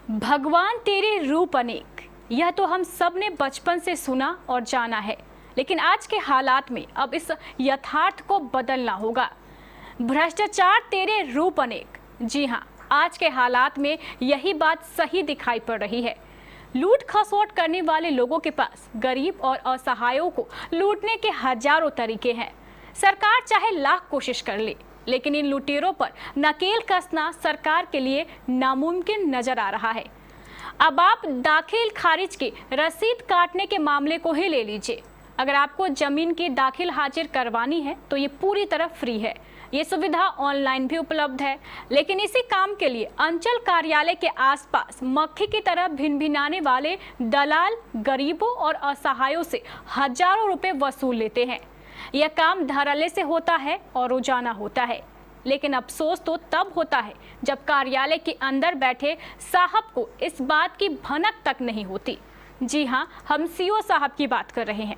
भगवान तेरे रूप अनेक, यह तो हम सब ने बचपन से सुना और जाना है, लेकिन आज के हालात में अब इस यथार्थ को बदलना होगा। भ्रष्टाचार तेरे रूप अनेक, जी हाँ, आज के हालात में यही बात सही दिखाई पड़ रही है। लूट खसोट करने वाले लोगों के पास गरीब और असहायों को लूटने के हजारों तरीके हैं। सरकार चाहे लाख कोशिश कर ले, लेकिन इन लुटेरों पर नकेल कसना सरकार के लिए नामुमकिन नजर आ रहा है। अब आप दाखिल खारिज की रसीद काटने के मामले को ही ले लीजिए। अगर आपको जमीन की दाखिल हाजिर करवानी है तो ये पूरी तरह फ्री है। ये सुविधा ऑनलाइन भी उपलब्ध है, लेकिन इसी काम के लिए अंचल कार्यालय के आसपास मक्खी की तरह भिनभिनाने वाले दलाल गरीबों और असहायों से हजारों रुपए वसूल लेते हैं। यह काम धड़ल्ले से होता है और रोजाना होता है, लेकिन अफसोस तो तब होता है जब कार्यालय के अंदर बैठे साहब को इस बात की भनक तक नहीं होती। जी हाँ, हम सीओ साहब की बात कर रहे हैं।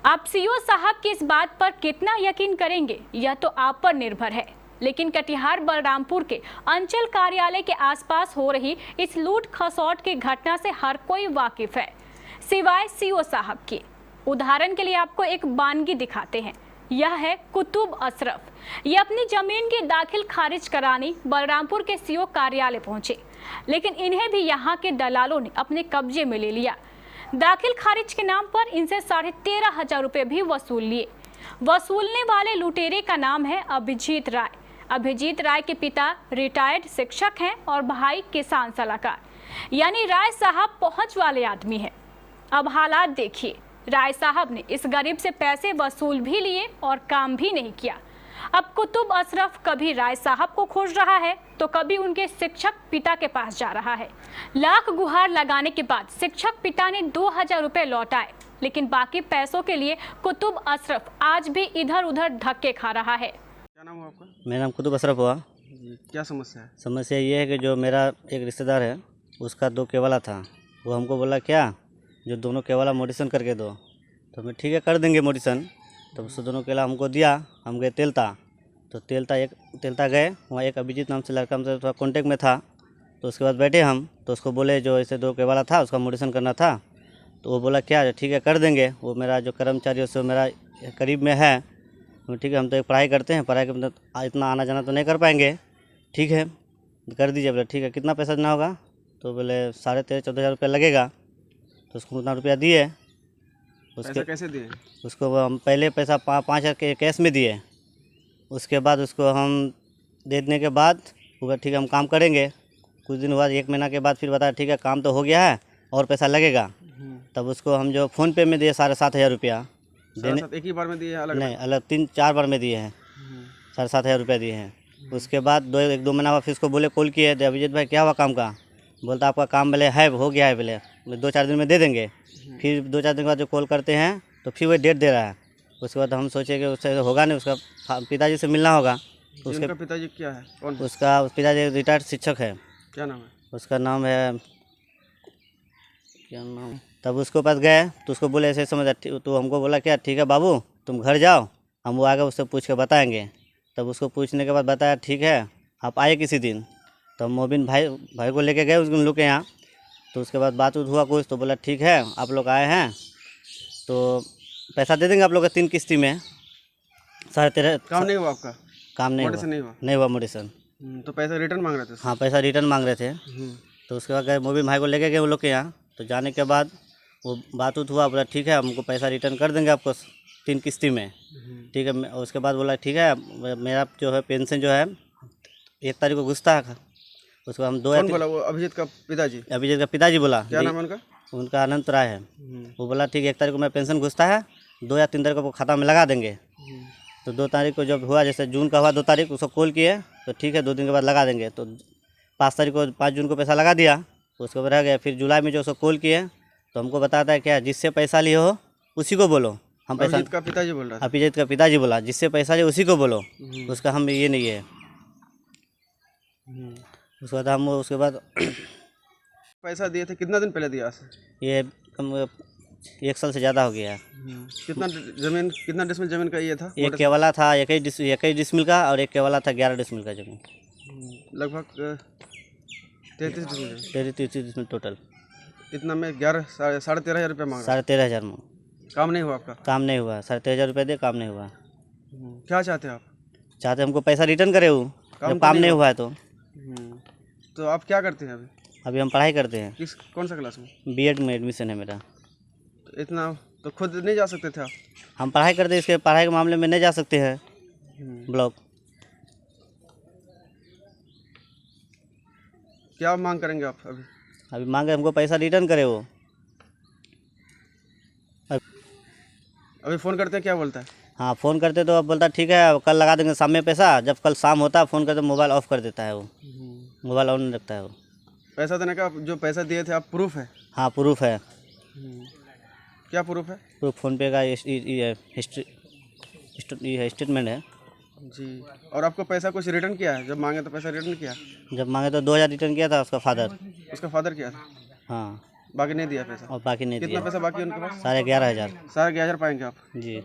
आप सीओ साहब की इस बात पर कितना यकीन करेंगे, यह तो आप पर निर्भर है। लेकिन कटिहार बलरामपुर के अंचल कार्यालय के आसपास हो रही इस लूट खसोट की घटना से हर कोई वाकिफ है, सिवाय सीओ साहब के। उदाहरण के लिए आपको एक वानगी दिखाते हैं। यह है कुतुब अशरफ। ये अपनी जमीन की दाखिल खारिज कराने बलरामपुर के सीओ कार्यालय पहुंचे, लेकिन इन्हें भी यहाँ के दलालों ने अपने कब्जे में ले लिया। दाखिल खारिज के नाम पर इनसे 13,500 रुपए भी वसूल लिए। वसूलने वाले लुटेरे का नाम है अभिजीत राय। अभिजीत राय के पिता रिटायर्ड शिक्षक हैं और भाई किसान सलाहकार, यानी राय साहब पहुंच वाले आदमी हैं। अब हालात देखिए, राय साहब ने इस गरीब से पैसे वसूल भी लिए और काम भी नहीं किया। अब कुतुब अशरफ कभी राय साहब को खोज रहा है तो कभी उनके शिक्षक पिता के पास जा रहा है। लाख गुहार लगाने के बाद शिक्षक पिता ने 2,000 रुपए लौटाए, लेकिन बाकी पैसों के लिए कुतुब अशरफ आज भी इधर उधर धक्के खा रहा है। क्या नाम हुआ आपका? मेरा नाम कुतुब अशरफ हुआ। क्या समस्या है? समस्या ये है कि जो मेरा एक रिश्तेदार है, उसका 2 केवाला था। वो हमको बोला क्या जो दोनों केवाला मोडिशन करके दो, तो मैं ठीक है कर देंगे मोडिशन। तो उसको दोनों केला हमको दिया। हम गए तेलता, तो तेलता गए, वहाँ एक अभिजीत नाम से लड़का हमसे थोड़ा कॉन्टेक्ट में था। तो उसके बाद बैठे हम, तो उसको बोले जो ऐसे 2 केवाला था उसका मोडिशन करना था। तो वो बोला क्या ठीक है कर देंगे। वो मेरा जो कर्मचारी है उससे मेरा करीब में है। ठीक है, हम तो एक पढ़ाई करते हैं, पढ़ाई के मतलब इतना आना जाना तो नहीं कर पाएंगे, ठीक है कर दीजिए। बोले ठीक है, कितना पैसा देना होगा? तो बोले 13,500-14,000 रुपया लगेगा। तो उसको उतना रुपया दिए। पैसा कैसे दिए? उसको हम पहले पैसा 5,000 के कैश में दिए। उसके बाद उसको हम दे देने के बाद वो ठीक है हम काम करेंगे। कुछ दिन हुआ, 1 महीना के बाद फिर बताया ठीक है काम तो हो गया है और पैसा लगेगा। तब उसको हम जो फ़ोन पे में दिए 7,500 रुपया देने। एक ही बार में दिए? अलग नहीं, अलग 3-4 बार में दिए हैं। 7,500 रुपया दिए हैं। उसके बाद 1-2 महीना बाद फिर उसको बोले कॉल किए, अभिजीत भाई क्या हुआ काम का? बोलता आपका काम बोले है हो गया है, बोले 2-4 दिन में दे देंगे। फिर 2-4 दिन के बाद जो कॉल करते हैं तो फिर वो डेट दे रहा है। उसके बाद हम सोचे कि उससे होगा नहीं, उसका पिताजी से मिलना होगा। उसके पिताजी क्या है? कौन? उसका पिताजी रिटायर्ड शिक्षक है। क्या नाम है? उसका नाम है क्या नाम? तब उसके पास गए तो उसको बोले ऐसे समझ, तो हमको बोला क्या ठीक है बाबू तुम घर जाओ, हम वो आगे उससे पूछ के बताएंगे। तब उसको पूछने के बाद बताया ठीक है आप आए किसी दिन। तो मोबिन भाई को लेके गए उन लोग के यहाँ। तो उसके बाद बात हुआ कुछ, तो बोला ठीक है आप लोग आए हैं तो पैसा दे देंगे आप लोग का 3 किस्ती में। 13,500। काम नहीं हुआ आपका? काम नहीं हुआ मोडिशन। तो पैसा रिटर्न मांग रहे थे? हाँ, पैसा रिटर्न मांग रहे थे। तो उसके बाद गए मोबिन भाई को लेके गए उन लोग के यहाँ। तो जाने के बाद वो बात हुआ, बोला ठीक है हमको पैसा रिटर्न कर देंगे आपको 3 किस्ती में, ठीक है। उसके बाद बोला ठीक है मेरा जो है पेंशन जो है 1 तारीख को घुसता है। उसको हम 2 बोला? वो अभिजीत का पिताजी? अभिजीत का पिताजी बोला। क्या नाम है उनका? उनका अनंत राय है। वो बोला ठीक है 1 तारीख को मेरा पेंशन घुसता है, 2 या 3 तारीख को खाता में लगा देंगे। तो 2 तारीख को जब हुआ, जैसे जून का हुआ 2 तारीख, उसको कॉल किए तो ठीक है 2 दिन के बाद लगा देंगे। तो 5 तारीख को 5 जून को पैसा लगा दिया। उसके बाद रह गया। फिर जुलाई में जो उसको कॉल किए तो हमको बताता है क्या जिससे पैसा लिए हो उसी को बोलो। हम पैसा अभिजीत का पिताजी बोल रहा था? अभिजीत का पिताजी बोला जिससे पैसा लिए उसी को बोलो, उसका हम ये नहीं है। उसके बाद पैसा दिए थे कितना दिन पहले दिया? ये कम 1 साल से ज़्यादा हो गया है। कितना डिसमिल जमीन का ये था? 1 केवाला था 21 डिसमिल का और 1 केवाला था 11 डिसमिल का जमीन। लगभग 33 डिसमिल 33 डिसमिल टोटल। इतना में 13,500 रुपये मांग रहा 13,500 में है। काम नहीं हुआ आपका? काम नहीं हुआ, 13,500 रुपये दे, काम नहीं हुआ। क्या चाहते हैं आप? चाहते हमको पैसा रिटर्न करे वो, जब काम नहीं हुआ है तो। तो आप क्या करते हैं अभी? अभी हम पढ़ाई करते हैं, कौन सा क्लास में? बीएड में एडमिशन है मेरा। तो इतना तो खुद नहीं जा सकते थे आप? हम पढ़ाई करते हैं, इसके पढ़ाई के मामले में नहीं जा सकते हैं ब्लॉक। क्या मांग करेंगे आप अभी? अभी मांगे हमको पैसा रिटर्न करे वो। अभी फ़ोन करते हैं, क्या बोलता है? हाँ, फ़ोन करते तो अब बोलता ठीक है कल लगा देंगे शाम में पैसा। जब कल शाम होता है फ़ोन करते मोबाइल ऑफ कर देता है वो, मोबाइल ऑन नहीं रखता है वो। पैसा देने का जो पैसा दिए थे आप प्रूफ है? हाँ, प्रूफ है। क्या प्रूफ है? प्रूफ फ़ोनपे का स्टेटमेंट है जी। और आपको पैसा कुछ रिटर्न किया है? जब मांगे तो पैसा रिटर्न किया? जब मांगे तो 2,000 रिटर्न किया था उसका फादर। उसका फादर किया था? हाँ, बाकी नहीं दिया पैसा? और बाकी नहीं कितना दिया। पैसा बाकी है उनके पास? 11,500। 11,500 पाएंगे आप? जी।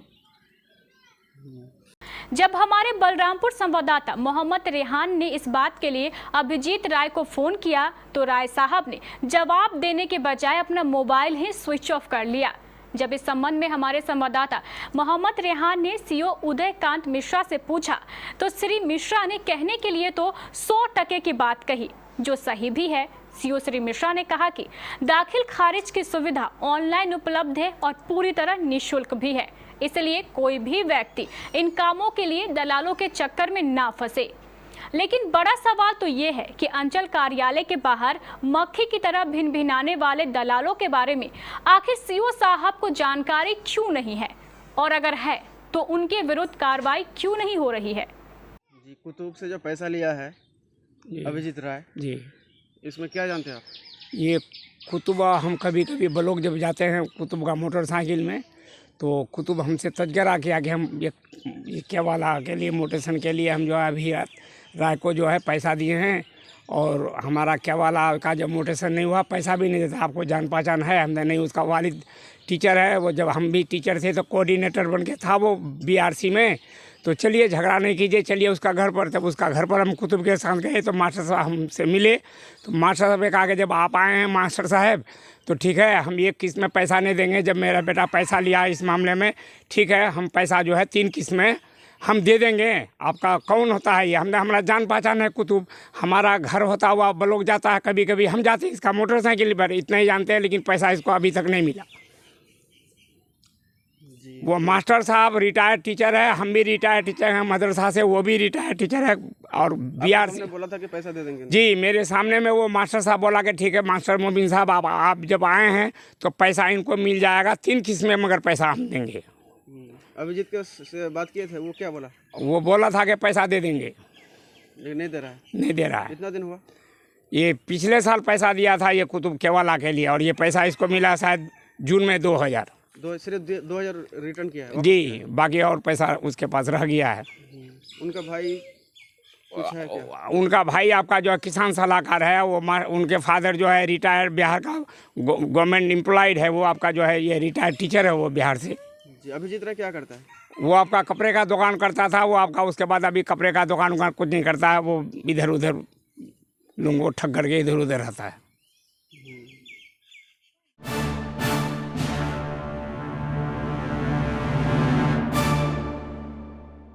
जब हमारे बलरामपुर संवाददाता मोहम्मद रेहान ने इस बात के लिए अभिजीत राय को फोन किया तो राय साहब ने जवाब देने के बजाय अपना मोबाइल ही स्विच ऑफ कर लिया। जब इस संबंध में हमारे संवाददाता मोहम्मद रेहान ने सीओ उदयकांत मिश्रा से पूछा तो श्री मिश्रा ने कहने के लिए तो 100% की बात कही, जो सही भी है। सीओ श्री मिश्रा ने कहा कि दाखिल खारिज की सुविधा ऑनलाइन उपलब्ध है और पूरी तरह निःशुल्क भी है, इसलिए कोई भी व्यक्ति इन कामों के लिए दलालों के चक्कर में ना फंसे। लेकिन बड़ा सवाल तो ये है कि अंचल कार्यालय के बाहर मक्खी की तरह भिन भिनाने वाले दलालों के बारे में आखिर सीओ साहब को जानकारी क्यों नहीं है, और अगर है तो उनके विरुद्ध कार्रवाई क्यों नहीं हो रही है। जी, कुतुब से जो पैसा लिया है अभिजीत राय जी, इसमें क्या जानते हैं आप? ये कुतुबा हम कभी कभी ब्लॉक जब जाते हैं कुतुब का मोटरसाइकिल में, तो कुतुब हमसे तजगरा किया कि हम ये क्या वाला के लिए मोटेशन के लिए हम जो है अभी राय को जो है पैसा दिए हैं, और हमारा क्या वाला का जब मोटेशन नहीं हुआ पैसा भी नहीं देता। आपको जान पहचान है? हमने नहीं, उसका वालिद टीचर है, वो जब हम भी टीचर थे तो कोऑर्डिनेटर बन के था वो बीआरसी में। तो चलिए झगड़ा नहीं कीजिए, चलिए उसका घर पर। तब उसका घर पर हम कुतुब के साथ गए तो मास्टर साहब हमसे मिले, तो मास्टर साहब ने कहा कि जब आप आए हैं मास्टर साहब तो ठीक है हम एक किस्त में पैसा नहीं देंगे। जब मेरा बेटा पैसा लिया इस मामले में, ठीक है हम पैसा जो है 3 किस्त में हम दे देंगे। आपका कौन होता है ये? हमने, हमारा जान पहचान है कुतुब, हमारा घर होता हुआ ब्लॉक जाता है, कभी कभी हम जाते हैं इसका मोटरसाइकिल पर, इतना ही जानते हैं। लेकिन पैसा इसको अभी तक नहीं मिला। वो मास्टर साहब रिटायर्ड टीचर है, हम भी रिटायर्ड टीचर हैं मदरसा से, वो भी रिटायर्ड टीचर है और बिहार से। बोला था कि पैसा दे देंगे? जी, मेरे सामने में वो मास्टर साहब बोला कि ठीक है मास्टर मोबिन साहब आप जब आए हैं तो पैसा इनको मिल जाएगा 3 किस्त में, मगर पैसा हम देंगे। अभिजीत के से बात किए थे, वो क्या बोला? वो बोला था कि पैसा दे देंगे, लेकिन नहीं दे रहा है। नहीं दे रहा है। कितना दिन हुआ? ये पिछले साल पैसा दिया था ये कुतुब केवाला के लिए, और ये पैसा इसको मिला शायद जून में 2,000। सिर्फ 2,000 रिटर्न किया है? जी, बाकी और पैसा उसके पास रह गया है। उनका भाई कुछ है क्या? उनका भाई आपका जो है किसान सलाहकार है, वो उनके फादर जो है रिटायर्ड बिहार का गवर्नमेंट एम्प्लॉयड है, वो आपका जो है ये रिटायर्ड टीचर है वो बिहार से। जी, अभिजीत राय क्या करता है? वो आपका कपड़े का दुकान करता था वो आपका, उसके बाद अभी कपड़े का दुकान कुछ नहीं करता है, वो इधर उधर लोगों को ठग करके इधर उधर रहता है।